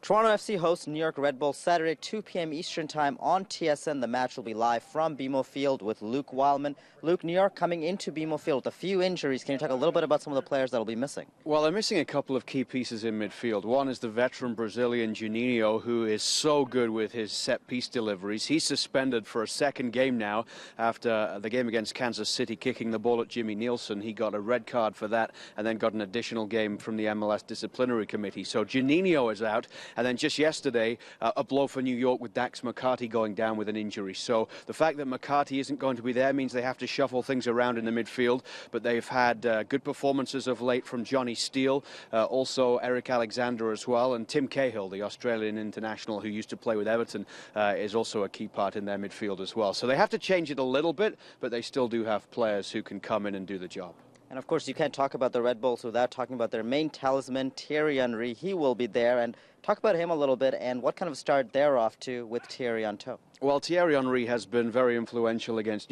Toronto FC hosts New York Red Bulls Saturday, 2 p.m. Eastern Time on TSN. The match will be live from BMO Field with Luke Wileman. Luke, New York coming into BMO Field with a few injuries. Can you talk a little bit about some of the players that will be missing? Well, they're missing a couple of key pieces in midfield. One is the veteran Brazilian Juninho, who is so good with his set-piece deliveries. He's suspended for a second game now after the game against Kansas City, kicking the ball at Jimmy Nielsen. He got a red card for that and then got an additional game from the MLS disciplinary committee. So Juninho is out. And then just yesterday, a blow for New York with Dax McCarty going down with an injury. So the fact that McCarty isn't going to be there means they have to shuffle things around in the midfield. But they've had good performances of late from Johnny Steele, also Eric Alexander as well. And Tim Cahill, the Australian international who used to play with Everton, is also a key part in their midfield as well. So they have to change it a little bit, but they still do have players who can come in and do the job. And of course, you can't talk about the Red Bulls without talking about their main talisman, Thierry Henry. He will be there. And talk about him a little bit and what kind of start they're off to with Thierry on toe. Well, Thierry Henry has been very influential against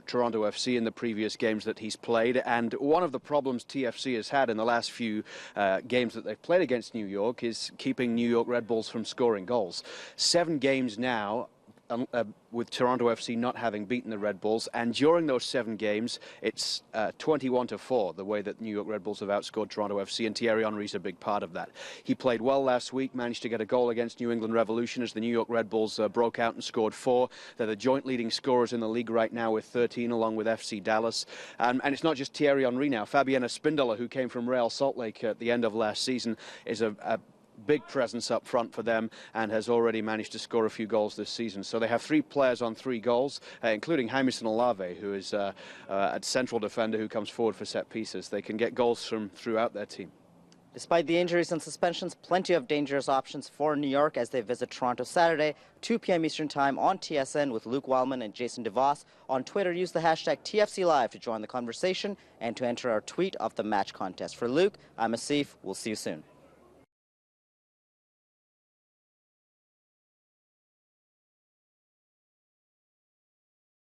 Toronto FC in the previous games that he's played. And one of the problems TFC has had in the last few games that they've played against New York is keeping New York Red Bulls from scoring goals. 7 games now, with Toronto FC not having beaten the Red Bulls, and during those 7 games, it's 21-4, the way that New York Red Bulls have outscored Toronto FC, and Thierry Henry's a big part of that. He played well last week, managed to get a goal against New England Revolution as the New York Red Bulls broke out and scored 4. They're the joint leading scorers in the league right now with 13, along with FC Dallas. And it's not just Thierry Henry now. Fabian Espindola, who came from Real Salt Lake at the end of last season, is a big presence up front for them and has already managed to score a few goals this season. So they have 3 players on 3 goals, including Jaimison Olave, who is a central defender who comes forward for set pieces. They can get goals from throughout their team. Despite the injuries and suspensions, plenty of dangerous options for New York as they visit Toronto Saturday, 2 p.m. Eastern Time on TSN with Luke Wileman and Jason DeVos. On Twitter, use the hashtag TFCLive to join the conversation and to enter our tweet of the match contest. For Luke, I'm Asif. We'll see you soon.